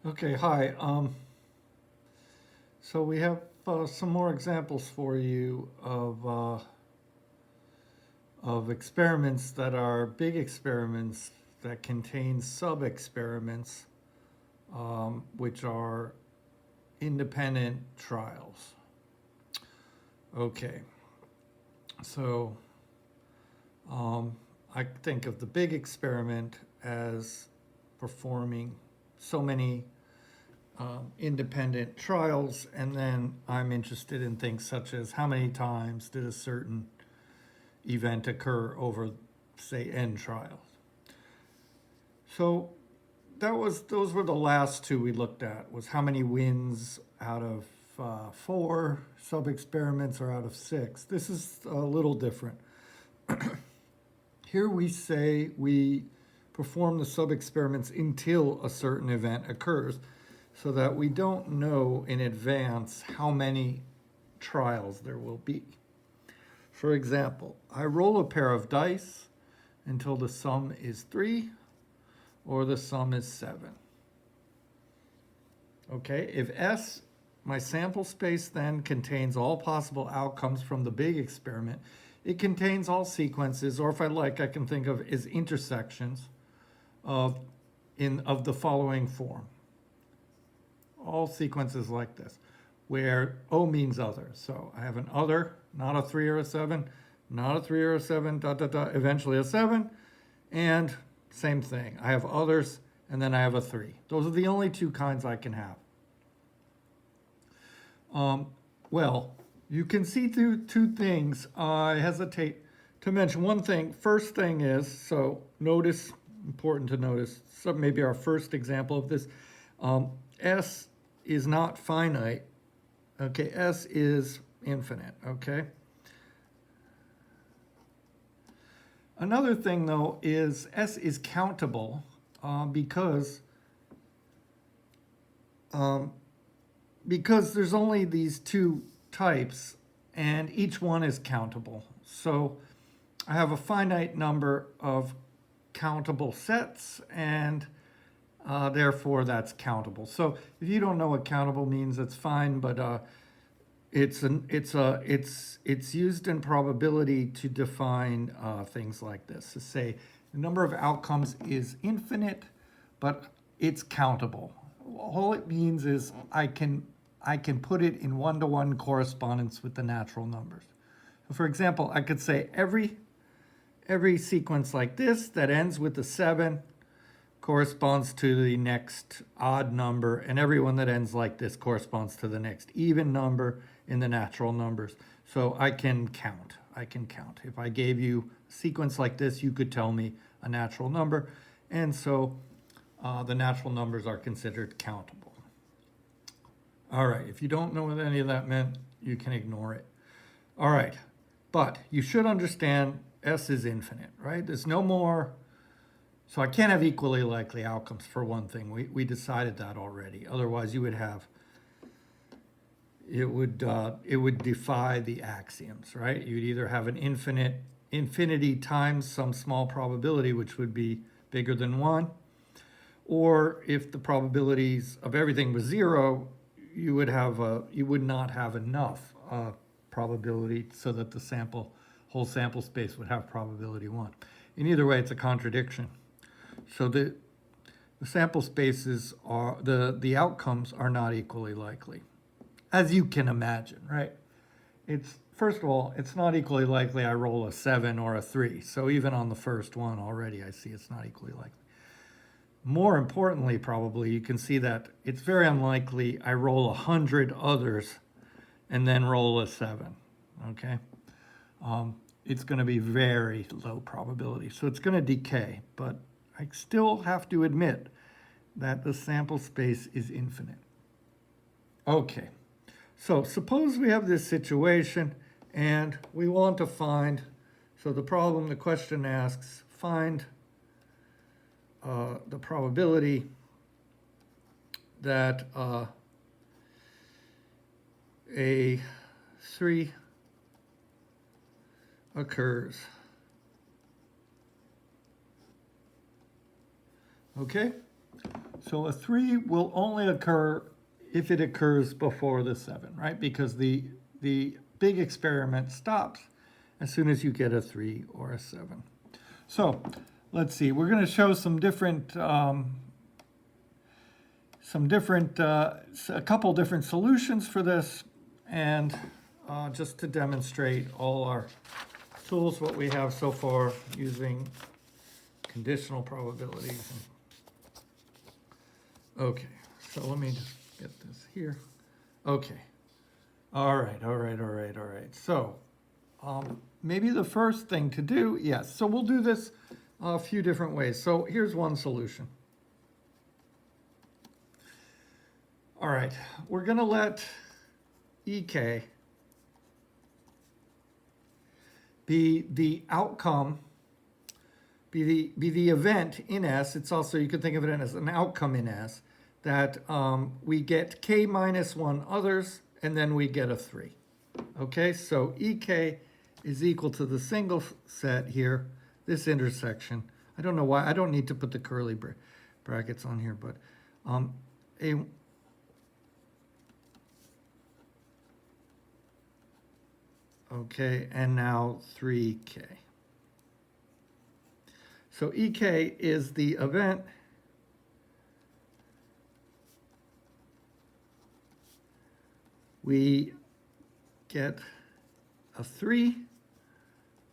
Okay, hi. So we have some more examples for you of experiments that are big experiments that contain sub-experiments, which are independent trials. Okay, so um, I think of the big experiment as performing so many independent trials, and then I'm interested in things such as how many times did a certain event occur over, say, n trials. So those were the last two we looked at. Was how many wins out of four sub experiments or out of six. This is a little different. Here we say we perform the sub experiments until a certain event occurs, so that we don't know in advance how many trials there will be. For example, I roll a pair of dice until the sum is 3 or the sum is 7. Okay, if S, my sample space, then contains all possible outcomes from the big experiment, it contains all sequences, or if I like, I can think of as intersections of the following form. All sequences like this, where O means other. So I have an other, not a 3 or a 7, not a 3 or a 7, dot, dot, dot, eventually a 7, and same thing. I have others, and then I have a 3. Those are the only two kinds I can have. Well, you can see through two things. I hesitate to mention one thing. First thing is, so notice, important to notice, so maybe our first example of this, S is not finite. Okay, S is infinite, okay? Another thing, though, is S is countable because there's only these two types, and each one is countable. So I have a finite number of countable sets, and therefore that's countable. So if you don't know what countable means, that's fine, but it's used in probability to define things like this. To say the number of outcomes is infinite, but it's countable. All it means is I can put it in one-to-one correspondence with the natural numbers. So for example, I could say every sequence like this that ends with a 7 corresponds to the next odd number, and everyone that ends like this corresponds to the next even number in the natural numbers. So I can count. If I gave you a sequence like this, you could tell me a natural number, and so the natural numbers are considered countable. All right, if you don't know what any of that meant, you can ignore it. All right, but you should understand S is infinite, right? There's no more. So I can't have equally likely outcomes for one thing. We decided that already. Otherwise, you would have, it would defy the axioms, right? You'd either have an infinity times some small probability, which would be bigger than 1, or if the probabilities of everything was 0, you would not have enough probability so that the whole sample space would have probability 1. In either way, it's a contradiction. So the sample spaces are, the outcomes are not equally likely, as you can imagine, right? First of all, it's not equally likely I roll a 7 or a 3. So even on the first one already, I see it's not equally likely. More importantly, probably, you can see that it's very unlikely I roll 100 others and then roll a 7, okay? It's going to be very low probability. So it's going to decay, but I still have to admit that the sample space is infinite. Okay, so suppose we have this situation and we want to find, so the question asks, find the probability that a 3 occurs. Okay, So a 3 will only occur if it occurs before the 7, right? Because the big experiment stops as soon as you get a 3 or a 7. So let's see, we're going to show a couple different solutions for this, and just to demonstrate all our tools, what we have so far using conditional probabilities. Okay, so let me just get this here. Okay, all right. So maybe the first thing to do, yes, so we'll do this a few different ways. So here's one solution. All right, we're gonna let EK be the outcome, be the event in S. It's also, you could think of it as an outcome in S, that we get K minus 1 others, and then we get a 3. Okay, so EK is equal to the single set here, this intersection. I don't know why, I don't need to put the curly brackets on here, but okay, and now 3K. So EK is the event we get a 3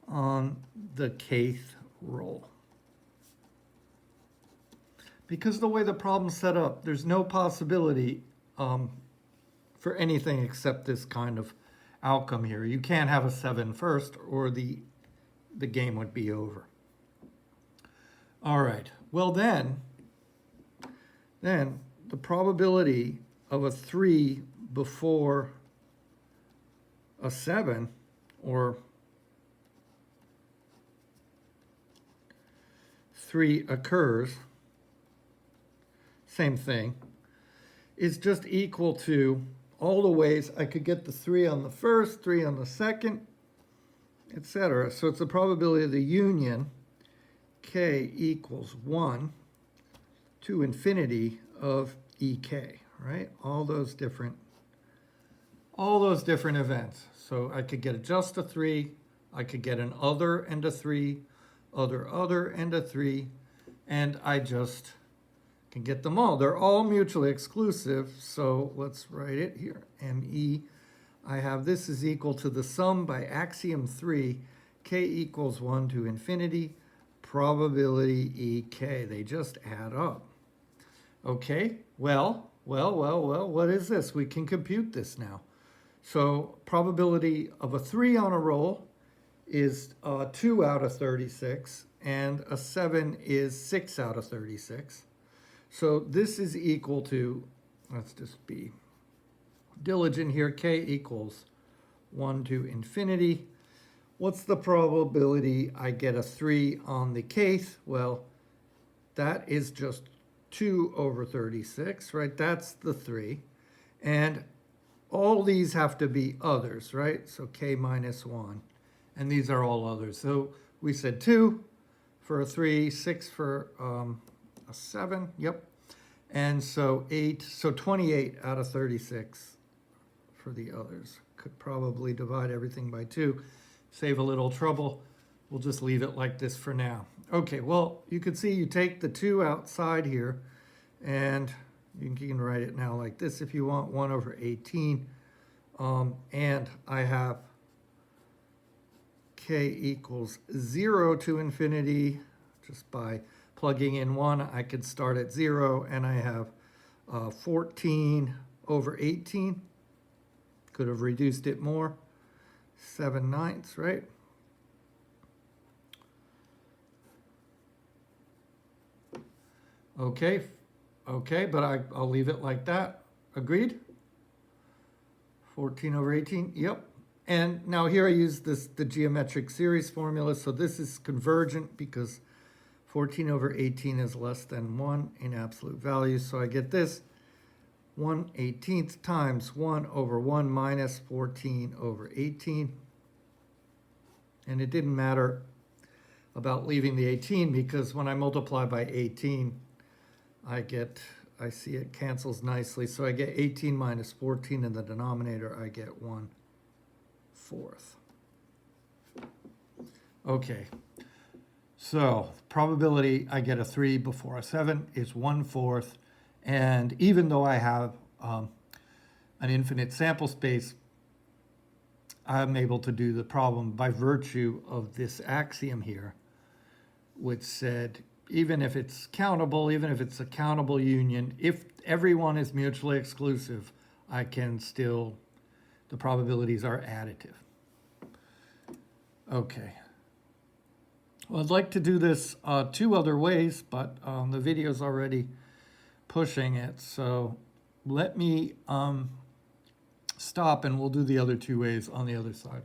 on the kth roll. Because the way the problem's set up, there's no possibility for anything except this kind of outcome here. You can't have a 7 first, or the game would be over. All right, well then the probability of a 3 before a 7, or 3 occurs, same thing, is just equal to all the ways I could get the 3 on the first, 3 on the second, etc. So it's the probability of the union, K equals 1 to infinity of EK, right? All those different events. So I could get just a 3, I could get an other and a 3, other and a 3, and I just can get them all. They're all mutually exclusive, so let's write it here. ME, I have this is equal to the sum by axiom 3, K equals 1 to infinity, probability EK. They just add up. Okay, well, what is this? We can compute this now. So probability of a 3 on a roll is 2 out of 36, and a 7 is 6 out of 36. So this is equal to, let's just be diligent here, K equals 1 to infinity. What's the probability I get a 3 on the kth? Well, that is just 2 over 36, right? That's the 3. And all these have to be others, right? So K minus 1. And these are all others. So we said 2 for a 3, 6 for a 7, yep. And so 8, so 28 out of 36 for the others. Could probably divide everything by 2, save a little trouble. We'll just leave it like this for now. Okay, well, you can see you take the 2 outside here, and you can write it now like this if you want, 1 over 18. And I have K equals 0 to infinity. Just by plugging in 1, I could start at 0, and I have 14 over 18. Could have reduced it more. 7/9, right? Okay, but I'll leave it like that. Agreed? 14 over 18, yep. And now here I use the geometric series formula, so this is convergent because 14 over 18 is less than 1 in absolute value, so I get this 1/18 times 1 over 1 minus 14 over 18. And it didn't matter about leaving the 18 because when I multiply by 18, I see it cancels nicely. So I get 18 minus 14 in the denominator. I get 1/4. Okay. So probability I get a 3 before a 7 is 1/4. And even though I have an infinite sample space, I'm able to do the problem by virtue of this axiom here, which said even if it's countable, even if it's a countable union, if everyone is mutually exclusive, I can still, the probabilities are additive. Okay. Well, I'd like to do this 2 other ways, but the video's already pushing it. So let me stop and we'll do the other 2 ways on the other side.